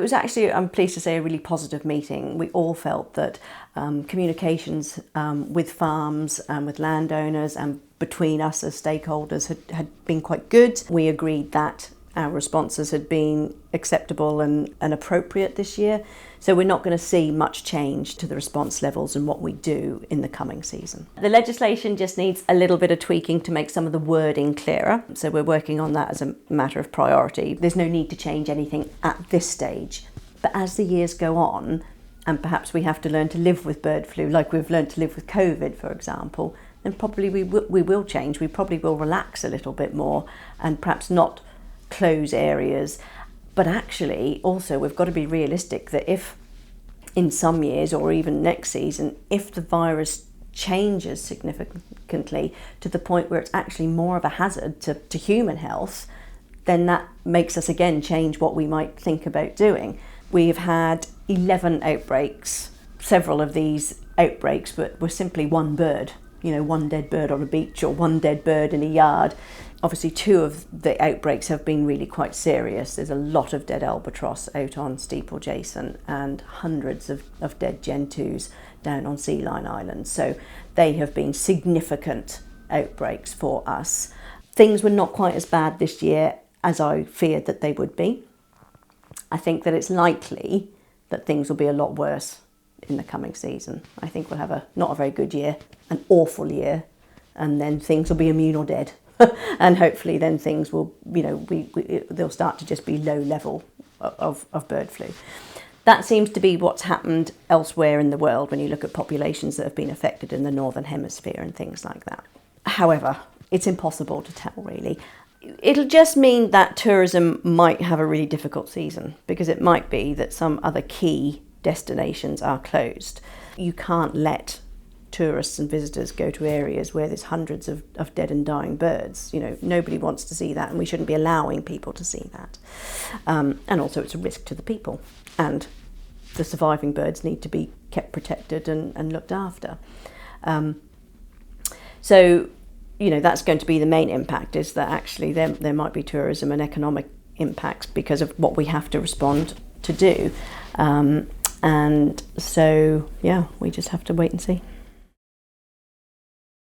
was actually, I'm pleased to say, a really positive meeting. We all felt that communications with farms and with landowners and between us as stakeholders had been quite good. We agreed that our responses had been acceptable and appropriate this year. So we're not going to see much change to the response levels and what we do in the coming season. The legislation just needs a little bit of tweaking to make some of the wording clearer. So we're working on that as a matter of priority. There's no need to change anything at this stage. But as the years go on, and perhaps we have to learn to live with bird flu, like we've learned to live with COVID, for example, then probably we will change. We probably will relax a little bit more and perhaps not close areas. But actually, also, we've got to be realistic that if in some years or even next season, if the virus changes significantly to the point where it's actually more of a hazard to human health, then that makes us again change what we might think about doing. We've had 11 outbreaks. Several of these outbreaks were simply one bird, one dead bird on a beach or one dead bird in a yard. Obviously, 2 of the outbreaks have been really quite serious. There's a lot of dead albatross out on Steeple-Jason and hundreds of dead gentoos down on Sea Lion Island. So they have been significant outbreaks for us. Things were not quite as bad this year as I feared that they would be. I think that it's likely that things will be a lot worse in the coming season. I think we'll have not a very good year, an awful year, and then things will be immune or dead. And hopefully then things will, they'll start to just be low level of bird flu. That seems to be what's happened elsewhere in the world when you look at populations that have been affected in the Northern Hemisphere and things like that. However, it's impossible to tell really. It'll just mean that tourism might have a really difficult season because it might be that some other key destinations are closed. You can't let tourists and visitors go to areas where there's hundreds of dead and dying birds. Nobody wants to see that, and we shouldn't be allowing people to see that. And also it's a risk to the people, and the surviving birds need to be kept protected and looked after. So that's going to be the main impact, is that actually there might be tourism and economic impacts because of what we have to respond to do. And so, we just have to wait and see.